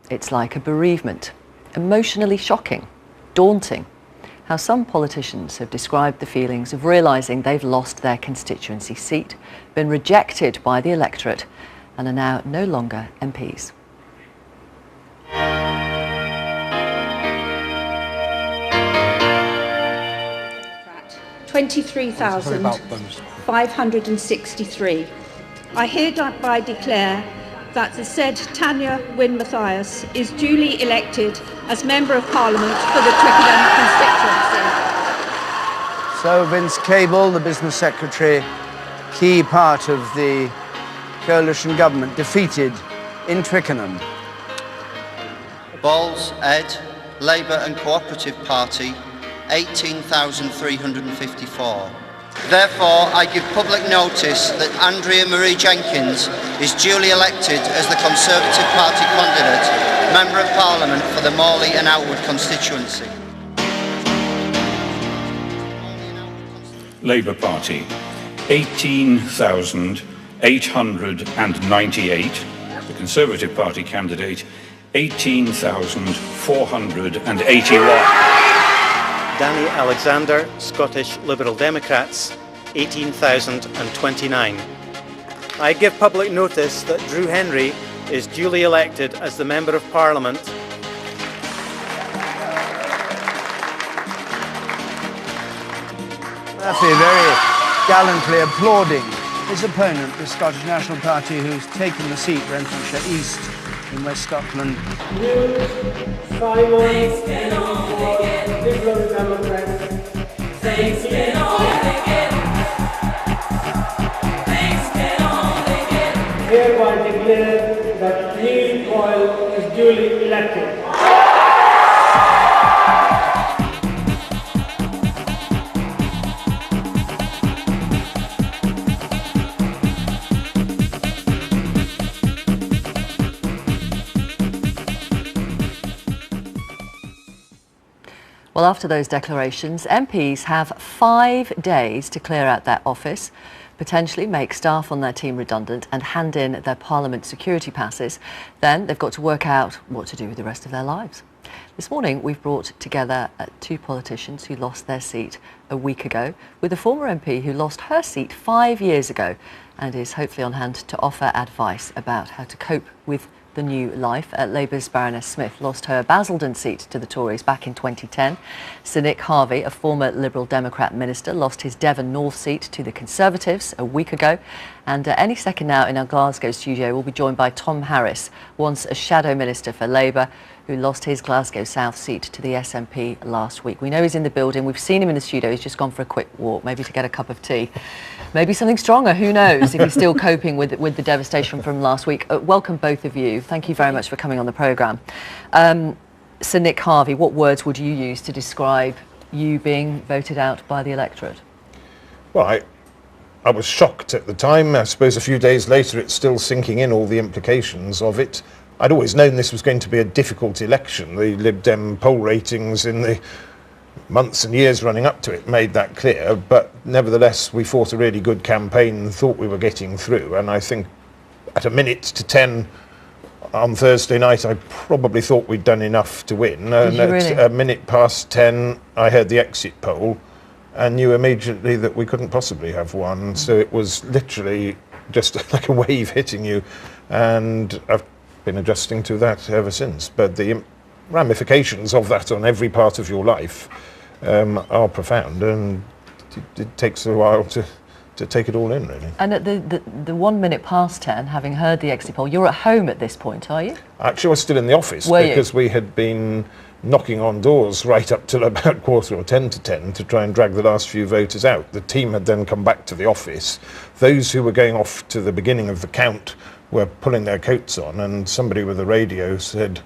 It's like a bereavement, emotionally shocking, daunting. How some politicians have described the feelings of realising they've lost their constituency seat, been rejected by the electorate, and are now no longer MPs. 23,563. I hereby declare that the said Tanya Wynne Mathias is duly elected as Member of Parliament for the Twickenham constituency. So Vince Cable, the Business Secretary, key part of the coalition government, defeated in Twickenham. Balls, Ed, Labour and Cooperative Party, 18,354. Therefore, I give public notice that Andrea Marie Jenkins is duly elected as the Conservative Party candidate, Member of Parliament for the Morley and Outwood constituency. Labour Party, 18,898. The Conservative Party candidate, 18,481. Danny Alexander, Scottish Liberal Democrats, 18,029. I give public notice that Drew Henry is duly elected as the Member of Parliament. Murphy very gallantly applauding his opponent, the Scottish National Party, who's taken the seat, Renfrewshire East in West Scotland. Liberal Democrats. Things can only get. Things can only get. Hereby declare that Neil Coyle is duly elected. Well, after those declarations, MPs have 5 days to clear out their office, potentially make staff on their team redundant and hand in their Parliament security passes. Then they've got to work out what to do with the rest of their lives. This morning, we've brought together 2 politicians who lost their seat a week ago, with a former MP who lost her seat 5 years ago and is hopefully on hand to offer advice about how to cope with the new life. Labour's Baroness Smith lost her Basildon seat to the Tories back in 2010. Sir Nick Harvey, a former Liberal Democrat minister, lost his Devon North seat to the Conservatives a week ago. And any second now in our Glasgow studio, we'll be joined by Tom Harris, once a shadow minister for Labour, who lost his Glasgow South seat to the SNP last week. We know he's in the building. We've seen him in the studio. He's just gone for a quick walk, maybe to get a cup of tea. Maybe something stronger, who knows, if he's still coping with the devastation from last week. Welcome, both of you. Thank you very much for coming on the programme. Sir Nick Harvey, what words would you use to describe you being voted out by the electorate? Well, I was shocked at the time. I suppose a few days later it's still sinking in, all the implications of it. I'd always known this was going to be a difficult election. The Lib Dem poll ratings in the months and years running up to it made that clear, but nevertheless we fought a really good campaign and thought we were getting through. And I think at 1:10 on Thursday night I probably thought we'd done enough to win. And at really? 10:01 I heard the exit poll and knew immediately that we couldn't possibly have won. So it was literally just like a wave hitting you, and I've been adjusting to that ever since. But the ramifications of that on every part of your life are profound, and it takes a while to take it all in, really. And at the 10:01, having heard the exit poll, you're at home at this point, are you? Actually, I was still in the office because we had been knocking on doors right up till about 10:15 to try and drag the last few voters out. The team had then come back to the office. Those who were going off to the beginning of the count were pulling their coats on, and somebody with a radio said,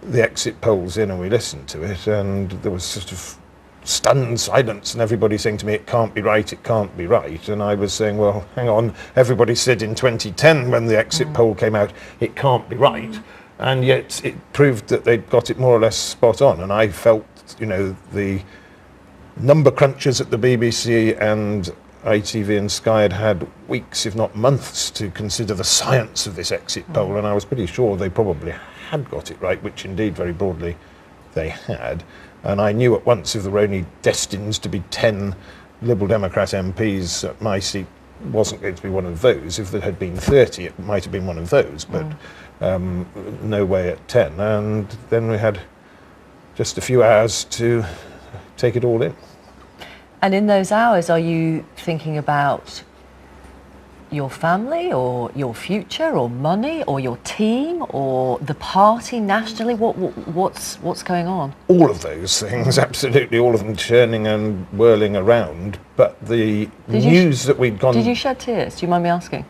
"The exit poll's in," and we listened to it, and there was sort of stunned silence, and everybody saying to me, "It can't be right, it can't be right." And I was saying, well, hang on, everybody said in 2010 when the exit poll came out, it can't be right. And yet it proved that they'd got it more or less spot on. And I felt, you know, the number crunchers at the BBC and ITV and Sky had weeks, if not months, to consider the science of this exit poll, and I was pretty sure they probably had got it right, which indeed very broadly they had. And I knew at once if there were only destined to be 10 Liberal Democrat MPs at my seat, wasn't going to be one of those. If there had been 30, it might have been one of those, but no way at 10. And then we had just a few hours to take it all in. And in those hours, are you thinking about your family or your future or money or your team or the party nationally? What's going on? All of those things, absolutely, all of them churning and whirling around. But the news that we'd gone... Did you shed tears? Do you mind me asking?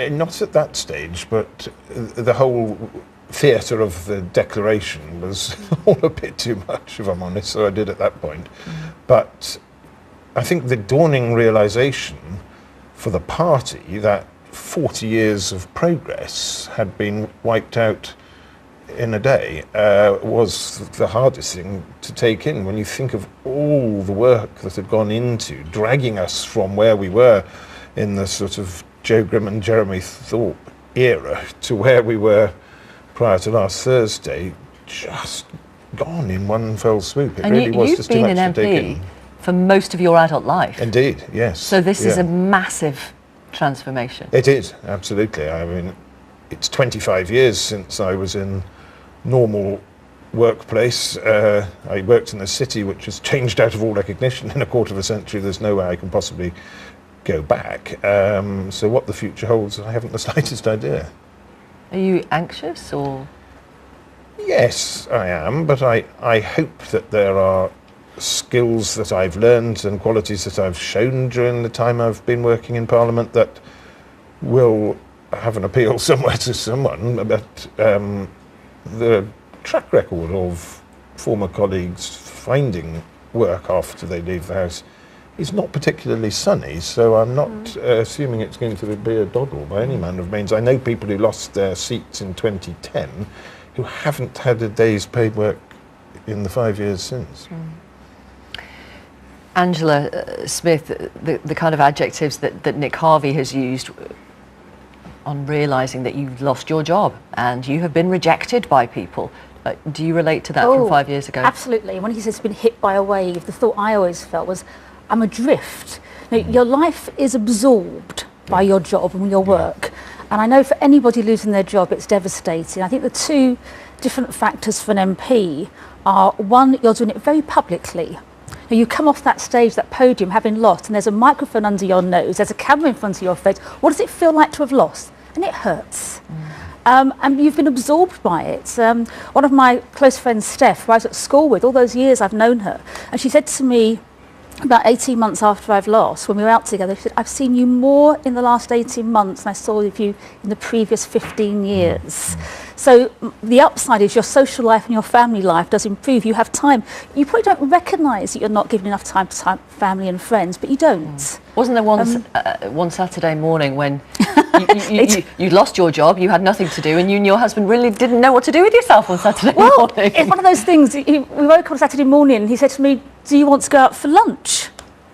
Not at that stage, but the whole theatre of the declaration was all a bit too much, if I'm honest, so I did at that point. But I think the dawning realisation for the party that 40 years of progress had been wiped out in a day was the hardest thing to take in when you think of all the work that had gone into dragging us from where we were in the sort of Joe Grimm and Jeremy Thorpe era to where we were prior to last Thursday, just gone in one fell swoop. It really was just too much to take in. For most of your adult life. Indeed, yes. So this is a massive transformation. It is, absolutely. I mean, it's 25 years since I was in normal workplace. I worked in a city which has changed out of all recognition in a quarter of a century. There's no way I can possibly go back. So what the future holds, I haven't the slightest idea. Are you anxious or? Yes, I am, but I hope that there are skills that I've learned and qualities that I've shown during the time I've been working in Parliament that will have an appeal somewhere to someone. But the track record of former colleagues finding work after they leave the House is not particularly sunny, so I'm not assuming it's going to be a doddle by any manner of means. I know people who lost their seats in 2010 who haven't had a day's paid work in the 5 years since. Angela Smith, the kind of adjectives that Nick Harvey has used on realising that you've lost your job and you have been rejected by people. Do you relate to that from 5 years ago? Absolutely. When he says been hit by a wave, the thought I always felt was, I'm adrift. Now, your life is absorbed by your job and your work. And I know for anybody losing their job, it's devastating. I think the two different factors for an MP are, one, you're doing it very publicly. Now, you come off that stage, that podium, having lost, and there's a microphone under your nose, there's a camera in front of your face. What does it feel like to have lost? And it hurts. And you've been absorbed by it. One of my close friends, Steph, who I was at school with, all those years I've known her, and she said to me, about 18 months after I've lost, when we were out together, she said, I've seen you more in the last 18 months than I saw of you in the previous 15 years. So the upside is your social life and your family life does improve. You have time. You probably don't recognise that you're not giving enough time to family and friends, but you don't. Wasn't there one Saturday morning when you lost your job, you had nothing to do, and you and your husband really didn't know what to do with yourself on Saturday morning? It's one of those things. We woke up on Saturday morning and he said to me, do you want to go out for lunch?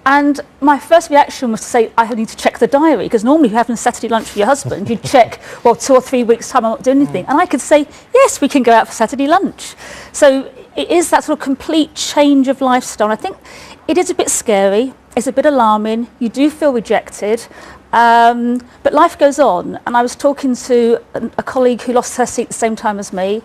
And my first reaction was to say, I need to check the diary, because normally if you're having a Saturday lunch with your husband, you'd check, well, 2 or 3 weeks' time I'm not doing anything. And I could say, yes, we can go out for Saturday lunch. So it is that sort of complete change of lifestyle. And I think it is a bit scary, it's a bit alarming, you do feel rejected, but life goes on. And I was talking to a colleague who lost her seat at the same time as me,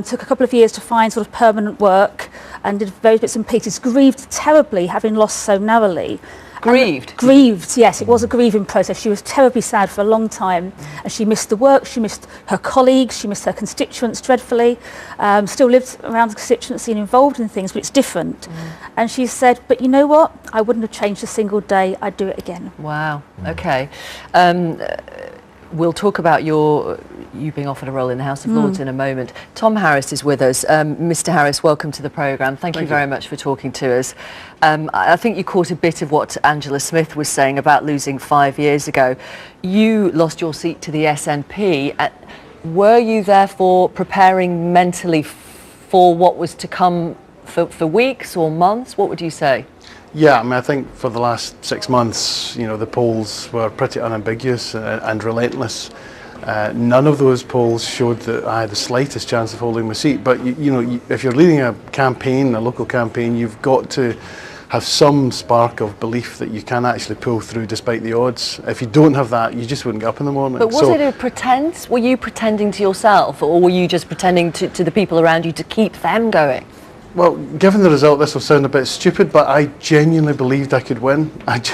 took a couple of years to find sort of permanent work and did various bits and pieces, grieved terribly having lost so narrowly. Grieved? Grieved, yes, it was a grieving process. She was terribly sad for a long time and she missed the work, she missed her colleagues, she missed her constituents dreadfully, still lived around the constituency and involved in things, but it's different. And she said, but you know what, I wouldn't have changed a single day, I'd do it again. Wow, okay. We'll talk about you being offered a role in the House of Lords in a moment. Tom Harris is with us. Mr. Harris, welcome to the programme. Thank you very much for talking to us. I think you caught a bit of what Angela Smith was saying about losing 5 years ago. You lost your seat to the SNP. Were you therefore preparing mentally for what was to come for weeks or months? What would you say? Yeah, I mean, I think for the last 6 months, you know, the polls were pretty unambiguous and relentless. None of those polls showed that I had the slightest chance of holding my seat. But if you're leading a campaign, a local campaign, you've got to have some spark of belief that you can actually pull through despite the odds. If you don't have that, you just wouldn't get up in the morning. But was it a pretense? Were you pretending to yourself, or were you just pretending to the people around you to keep them going? Well, given the result, this will sound a bit stupid, but I genuinely believed I could win.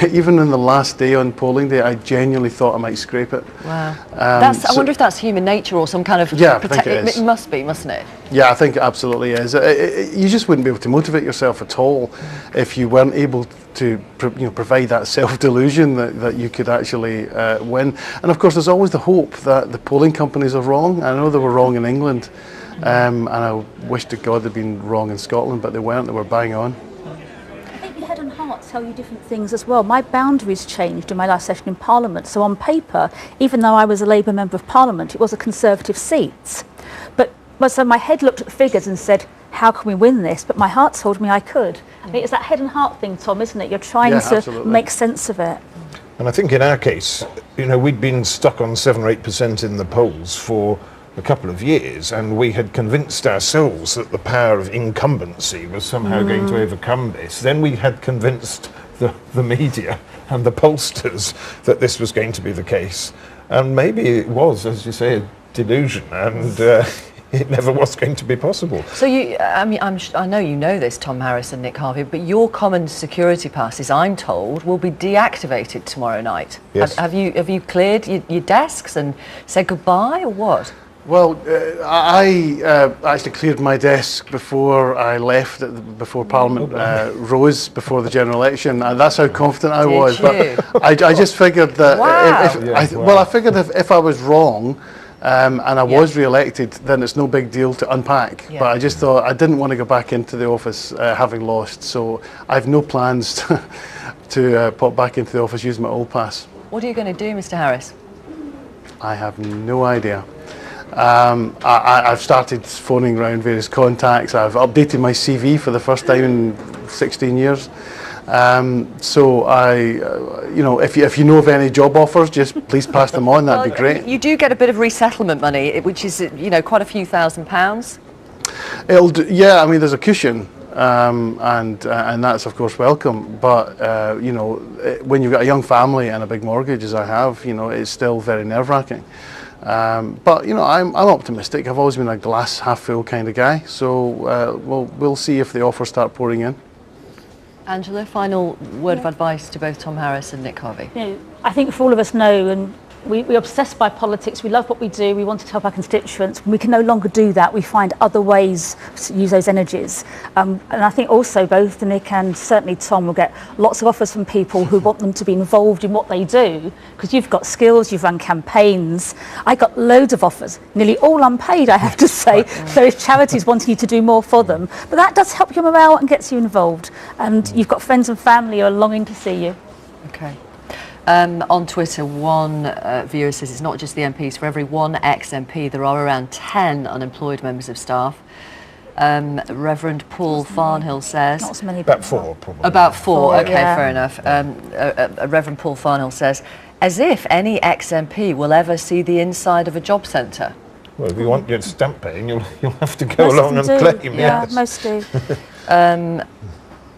Even in the last day on polling day, I genuinely thought I might scrape it. Wow. I wonder if that's human nature or some kind of... Yeah, I think it is. It must be, mustn't it? Yeah, I think it absolutely is. You just wouldn't be able to motivate yourself at all if you weren't able to provide that self-delusion that you could actually win. And of course, there's always the hope that the polling companies are wrong. I know they were wrong in England. And I wish to God they'd been wrong in Scotland, but they weren't. They were bang on. I think your head and heart tell you different things as well. My boundaries changed in my last session in Parliament. So on paper, even though I was a Labour Member of Parliament, it was a Conservative seat. So my head looked at the figures and said, how can we win this? But my heart told me I could. I mean, it's that head and heart thing, Tom, isn't it? You're trying to make sense of it. And I think in our case, we'd been stuck on 7 or 8% in the polls for a couple of years, and we had convinced ourselves that the power of incumbency was somehow going to overcome this. Then we had convinced the media and the pollsters that this was going to be the case. And maybe it was, as you say, a delusion, and it never was going to be possible. So I know you know this, Tom Harris and Nick Harvey, but your common security passes, I'm told, will be deactivated tomorrow night. Yes. Have you cleared your desks and said goodbye, or what? Well, I actually cleared my desk before I left, before Parliament rose before the general election. That's how confident I was. But I just figured that I figured if I was wrong and I was re-elected, then it's no big deal to unpack. But I just thought I didn't want to go back into the office having lost. So I've no plans to pop back into the office using my old pass. What are you going to do, Mr. Harris? I have no idea. I've started phoning around various contacts. I've updated my CV for the first time in 16 years. So if you know of any job offers, just please pass them on. That'd be great. You do get a bit of resettlement money, which is quite a few £1,000s. I mean, there's a cushion. And that's of course welcome, but when you've got a young family and a big mortgage as I have, it's still very nerve-wracking. But I'm optimistic. I've always been a glass half full kind of guy, so we'll see if the offers start pouring in. Angela, final word of advice to both Tom Harris and Nick Harvey. I think for all of us know, and we're obsessed by politics, we love what we do, we want to help our constituents. When we can no longer do that, we find other ways to use those energies. And I think also both Nick and certainly Tom will get lots of offers from people who want them to be involved in what they do, because you've got skills, you've run campaigns. I got loads of offers, nearly all unpaid, I have to say. So it's charities wanting you to do more for them. But that does help your morale and gets you involved. And you've got friends and family who are longing to see you. Okay. On Twitter, one viewer says it's not just the MPs. For every one ex-MP, there are around 10 unemployed members of staff. Reverend Paul Farnhill says... Not so many. About 4, probably. About 4, okay, fair enough. Reverend Paul Farnhill says, as if any ex-MP will ever see the inside of a job centre. Well, if you want your stamp paying, you'll have to go along and claim, yeah, most do.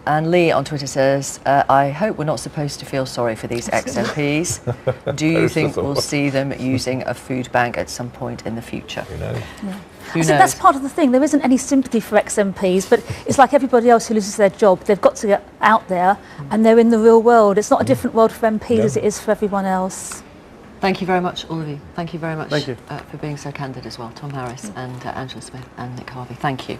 And Lee on Twitter says, I hope we're not supposed to feel sorry for these ex-MPs. Do you think we'll see them using a food bank at some point in the future? Who knows? Yeah. I think that's part of the thing. There isn't any sympathy for ex-MPs, but it's like everybody else who loses their job. They've got to get out there and they're in the real world. It's not a different world for MPs as it is for everyone else. Thank you very much, all of you. Thank you very much Thank you. For being so candid as well. Tom Harris and Angela Smith and Nick Harvey. Thank you.